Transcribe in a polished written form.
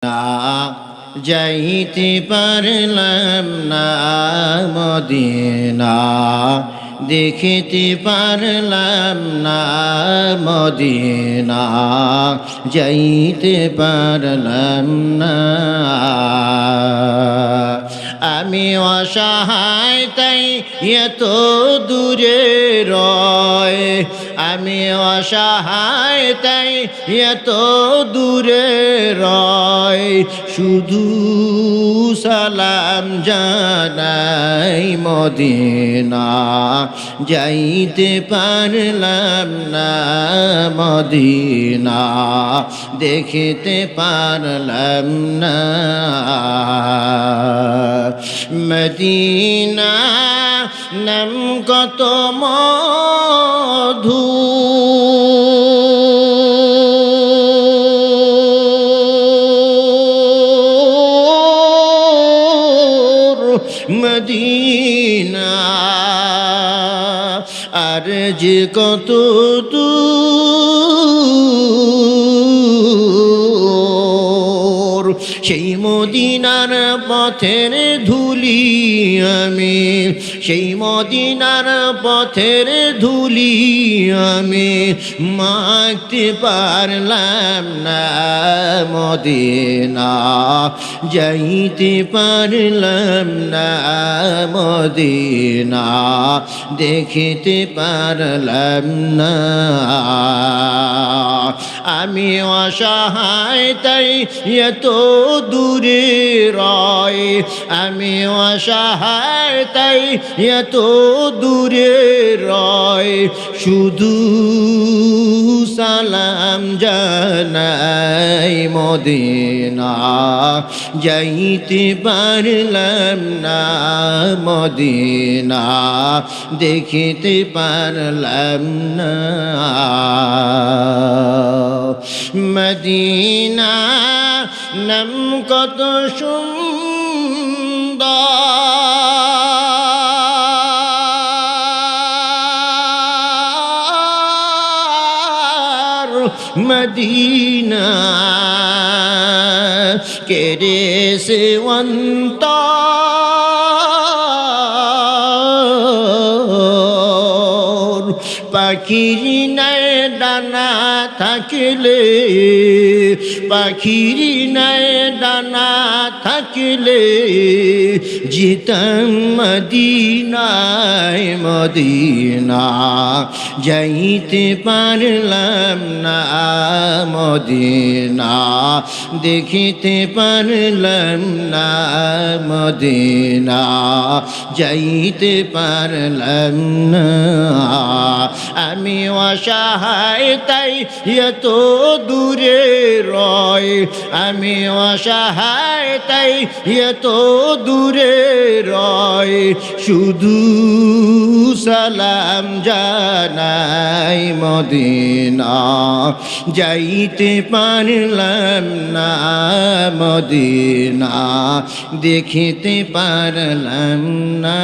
না যাইতে পারলাম না মদিনা, দেখিতে পারলাম না মদিনা, যাইতে পারলাম না। আমি অসহায় তাই এত দূরে রয়, আমি অসহায় তাই এত দূরে রয়, শুধু সালাম জানাই মদিনা, যাইতে পারলাম না মদিনা, দেখিতে পারলাম না। মদিনা নাম কত মধু, মদিনা আর যে কত দূর, সেই মদিনার পথের ধুলি আমি, সেই মদিনার পথের ধুলি আমি মাখতে পারলাম না মদিনা, যাইতে পারলাম না মদিনা, দেখিতে পারলাম না। আমি অসহায় তাই এত দূরে রয়, আমি অসহায় তাই এত দূরে রয়, শুধু সালাম জানাই মদিনা, যাইতে পারলাম না মদিনা, দেখিতে পারলাম না। মদিনা নাম কত সুন্দর, মদিনা কেড়েছে অন্তর, পাখির নাই ডানা থাকিলে, পাখির নাই ডানা থাকিলে, যেতাম মদিনায় মদিনা, যাইতে পারলাম না মদিনা, দেখিতে পারলাম না মদিনা, যাইতে পারলাম না। আমি অসহায় তাই এত দূরে রয়, আমি অসহায় তাই এত দূরে রয়, শুধু সালাম জানাই মদিনা, যাইতে পারলাম না মদিনা, দেখিতে পারলাম না।